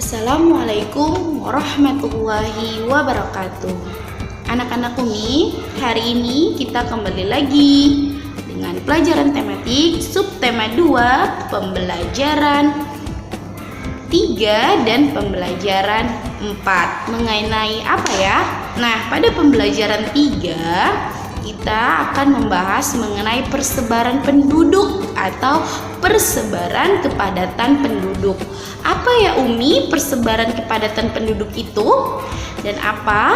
Assalamualaikum warahmatullahi wabarakatuh. Anak-anak Umi, hari ini kita kembali lagi dengan pelajaran tematik subtema 2, pembelajaran 3 dan pembelajaran 4. Mengenai apa ya? Nah, pada pembelajaran 3 kita akan membahas mengenai persebaran penduduk atau persebaran kepadatan penduduk. Apa ya Umi persebaran kepadatan penduduk itu? Dan apa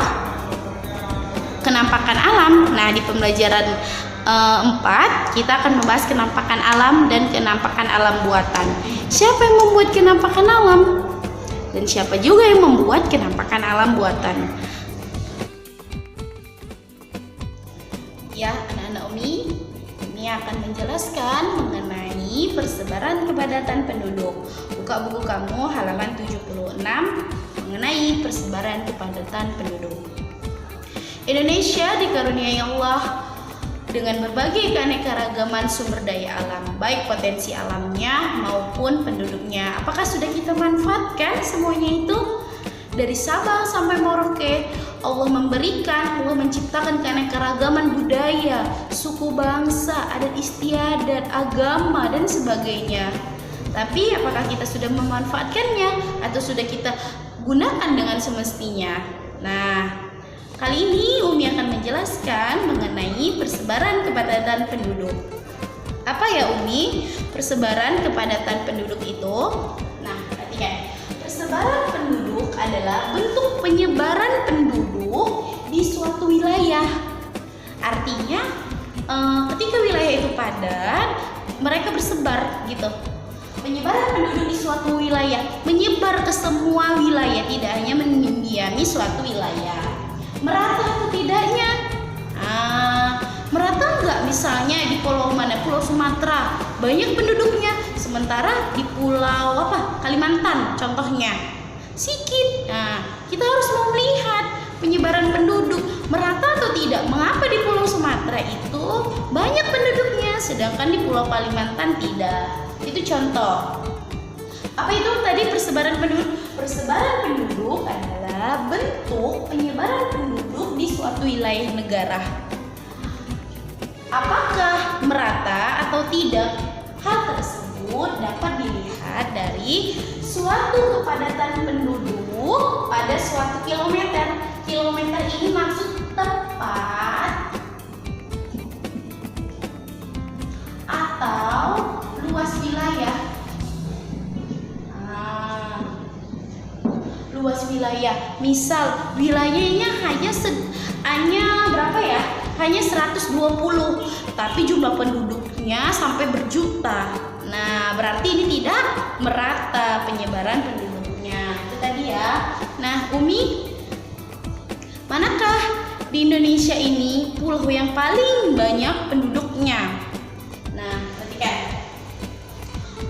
kenampakan alam? Nah, di pembelajaran 4 kita akan membahas kenampakan alam dan kenampakan alam buatan. Siapa yang membuat kenampakan alam? Dan siapa juga yang membuat kenampakan alam buatan? Ya, anak-anak Umi, ini akan menjelaskan mengenai persebaran kepadatan penduduk. Buka buku kamu halaman 76 mengenai persebaran kepadatan penduduk. Indonesia dikaruniai Allah dengan berbagai keanekaragaman sumber daya alam, baik potensi alamnya maupun penduduknya. Apakah sudah kita manfaatkan semuanya itu? Dari Sabang sampai Merauke, Allah memberikan, Allah menciptakan keanekaragaman budaya, suku bangsa, adat istiadat, agama, dan sebagainya. Tapi apakah kita sudah memanfaatkannya atau sudah kita gunakan dengan semestinya? Nah, kali ini Umi akan menjelaskan mengenai persebaran kepadatan penduduk. Apa ya Umi persebaran kepadatan penduduk itu? Nah, perhatikan. Persebaran penduduk adalah bentuk penyebaran penduduk di suatu wilayah. Artinya, ketika wilayah itu padat, mereka bersebar gitu. Penyebaran penduduk di suatu wilayah menyebar ke semua wilayah, tidak hanya mendiami suatu wilayah. Merata atau tidaknya? Merata enggak? Misalnya di pulau mana? Pulau Sumatera banyak penduduknya, sementara di pulau Kalimantan contohnya sedikit. Nah, kita harus melihat penyebaran penduduk merata atau tidak. Mengapa di pulau Sumatera itu banyak penduduknya, sedangkan di pulau Kalimantan tidak? Itu contoh. Apa itu tadi persebaran penduduk? Persebaran penduduk adalah bentuk penyebaran penduduk di suatu wilayah negara. Apakah merata atau tidak? Hal tersebut dapat dilihat dari suatu kepadatan penduduk pada suatu kilometer. Kilometer ini maksud tepat atau luas wilayah. Luas wilayah. Misal wilayahnya hanya berapa ya? Hanya 120, tapi jumlah penduduknya sampai berjuta. Nah, berarti ini tidak merata penyebaran penduduknya. Itu tadi ya. Nah, Umi, manakah di Indonesia ini pulau yang paling banyak penduduknya? Nah, perhatikan.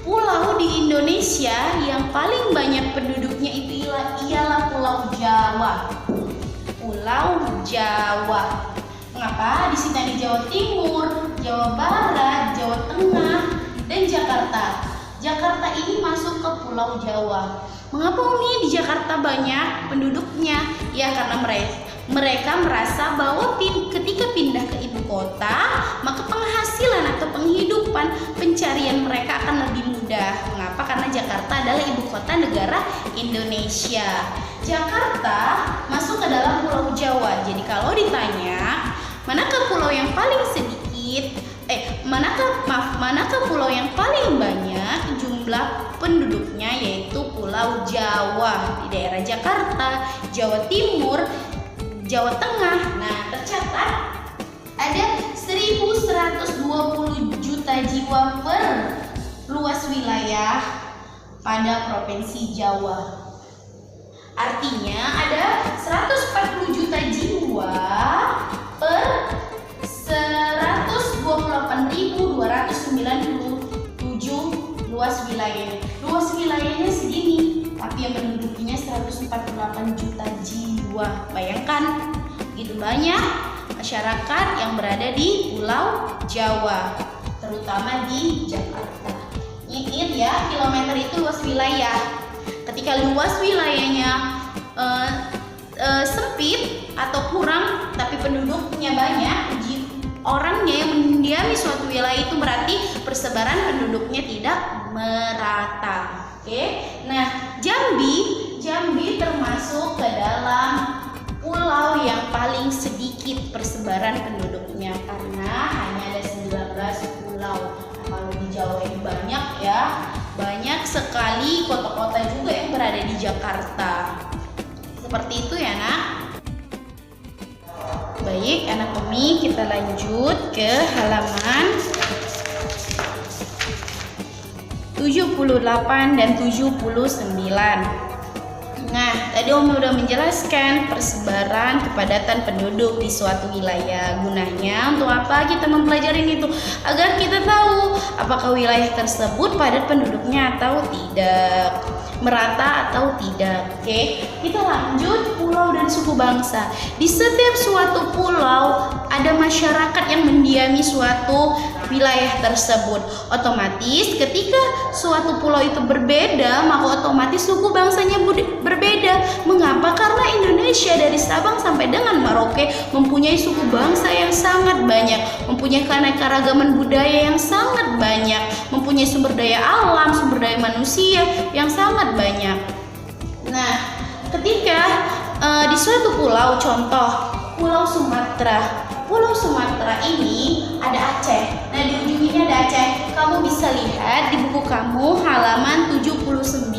Pulau di Indonesia yang paling banyak penduduknya itu ialah Pulau Jawa. Pulau Jawa. Mengapa? Di sini ada Jawa Timur, Jawa Barat, Jawa Tengah, dan Jakarta. Jakarta ini masuk ke Pulau Jawa. Mengapa Umi di Jakarta banyak penduduknya? Ya, karena mereka merasa bahwa ketika pindah ke ibu kota, maka penghasilan atau penghidupan pencarian mereka akan lebih mudah. Mengapa? Karena Jakarta adalah ibu kota negara Indonesia. Jakarta masuk ke dalam Pulau Jawa. Jadi kalau ditanya, manakah pulau yang paling sedikit? Manakah pulau yang paling banyak jumlah penduduknya, yaitu Pulau Jawa di daerah Jakarta, Jawa Timur, Jawa Tengah. Nah, tercatat ada 1.120 juta jiwa per luas wilayah pada Provinsi Jawa. Artinya ada 140 juta jiwa per 128.297 luas wilayah. Luas wilayahnya segini, tapi yang penduduknya 148 juta jiwa. Bayangkan, begitu banyak masyarakat yang berada di Pulau Jawa, terutama di Jakarta. Ingat ya, kilometer itu luas wilayah. Ketika luas wilayahnya sempit atau kurang tapi penduduknya banyak, orangnya yang mendiami suatu wilayah itu berarti persebaran penduduknya tidak merata. Oke. Nah, Jambi termasuk ke dalam pulau yang paling sedikit persebaran penduduknya karena hanya ada 19 pulau. Nah, kalau di Jawa ini banyak ya, banyak sekali kota-kota juga yang berada di Jakarta. Seperti itu ya, Nak. Baik, anak Umi, kita lanjut ke halaman 78 dan 79. Nah, tadi Umi udah menjelaskan persebaran kepadatan penduduk di suatu wilayah. Gunanya untuk apa kita mempelajari itu? Agar kita tahu apakah wilayah tersebut padat penduduknya atau tidak, merata atau tidak. Oke, kita lanjut pulau dan suku bangsa. Di setiap suatu pulau ada masyarakat yang mendiami suatu wilayah tersebut. Otomatis ketika suatu pulau itu berbeda, maka otomatis suku bangsanya berbeda. Mengapa? Karena Indonesia dari Sabang sampai dengan Merauke mempunyai suku bangsa yang sangat banyak, mempunyai keanekaragaman budaya yang sangat banyak, mempunyai sumber daya alam, sumber daya manusia yang sangat banyak. Nah, ketika di suatu pulau, contoh Pulau Sumatera. Pulau Sumatera ini ada Aceh. Nah, di ujung ini ada Aceh. Kamu bisa lihat di buku kamu halaman 79.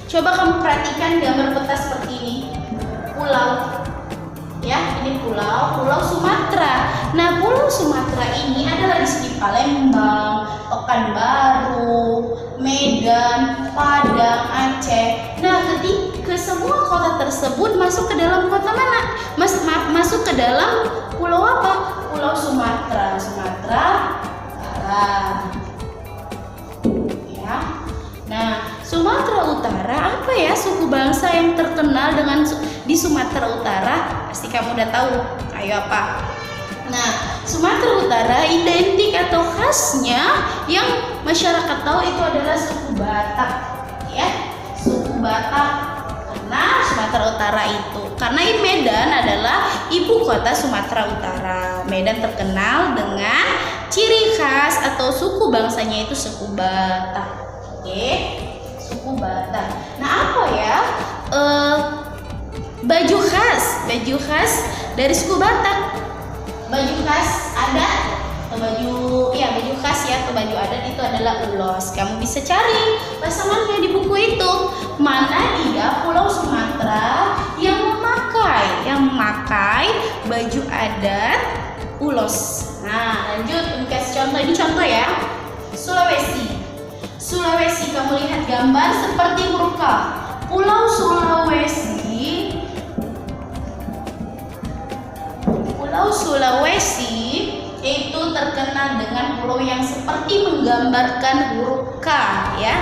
Coba kamu perhatikan gambar peta seperti ini. Pulau. Ya, ini Pulau Sumatera. Nah, Pulau Sumatera ini adalah di sini Palembang, Pekanbaru, Medan, Padang, Aceh. Nah, ketika semua kota tersebut masuk ke dalam kota mana? Masuk ke dalam pulau apa? Pulau Sumatera. Sumatera Utara. Ya. Nah, Sumatera Utara apa ya suku bangsa yang terkenal dengan di Sumatera Utara? Pasti kamu udah tahu. Ayo apa? Nah, Sumatera Utara identik atau khasnya yang masyarakat tahu itu adalah suku Batak, ya, suku Batak. Karena Sumatera Utara itu, karena Medan adalah ibu kota Sumatera Utara. Medan terkenal dengan ciri khas atau suku bangsanya itu suku Batak. Oke, suku Batak. Nah, apa ya? Baju khas dari suku Batak. Baju khas adat atau baju khas ya atau baju adat itu adalah ulos. Kamu bisa cari pasangannya di buku itu. Mana dia Pulau Sumatera yang memakai baju adat ulos. Nah, lanjut kasih contoh. Ini contoh ya. Sulawesi, kamu lihat gambar seperti huruf K. Pulau Sulawesi itu terkenal dengan pulau yang seperti menggambarkan huruf K ya.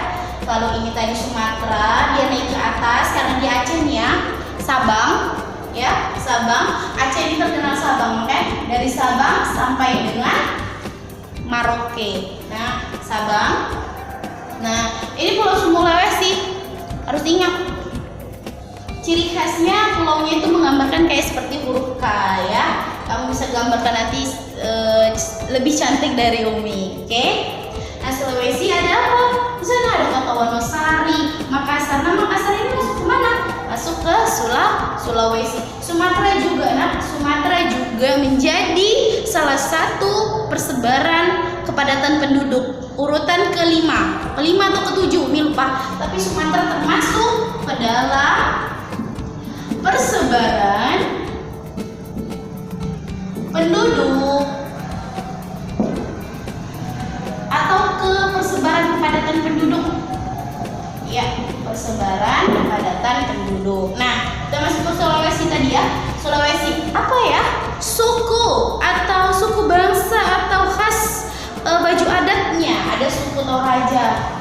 Kalau ini tadi Sumatera, dia naik ke atas karena di Aceh nih ya, Sabang ya, Sabang. Aceh ini terkenal Sabang kan? Dari Sabang sampai dengan Merauke. Nah, Sabang. Nah, ini Pulau Sulawesi. Harus ingat. Ciri khasnya pulaunya itu menggambarkan kayak seperti huruf K ya. Kamu bisa gambarkan nanti lebih cantik dari Umi, oke? Nah, Sulawesi ada apa? Di sana ada kota Wonosari, Makassar. Nah, Makassar ini masuk ke mana? Masuk ke Sulawesi. Sumatera juga menjadi salah satu persebaran kepadatan penduduk. Urutan kelima atau ketujuh, Umi lupa. Tapi Sumatera termasuk ke dalam persebaran penduduk atau ke persebaran kepadatan penduduk ya, persebaran kepadatan penduduk. Nah, kita masuk ke Sulawesi tadi ya. Sulawesi apa ya? Suku atau suku bangsa atau khas baju adatnya. Ada suku Toraja.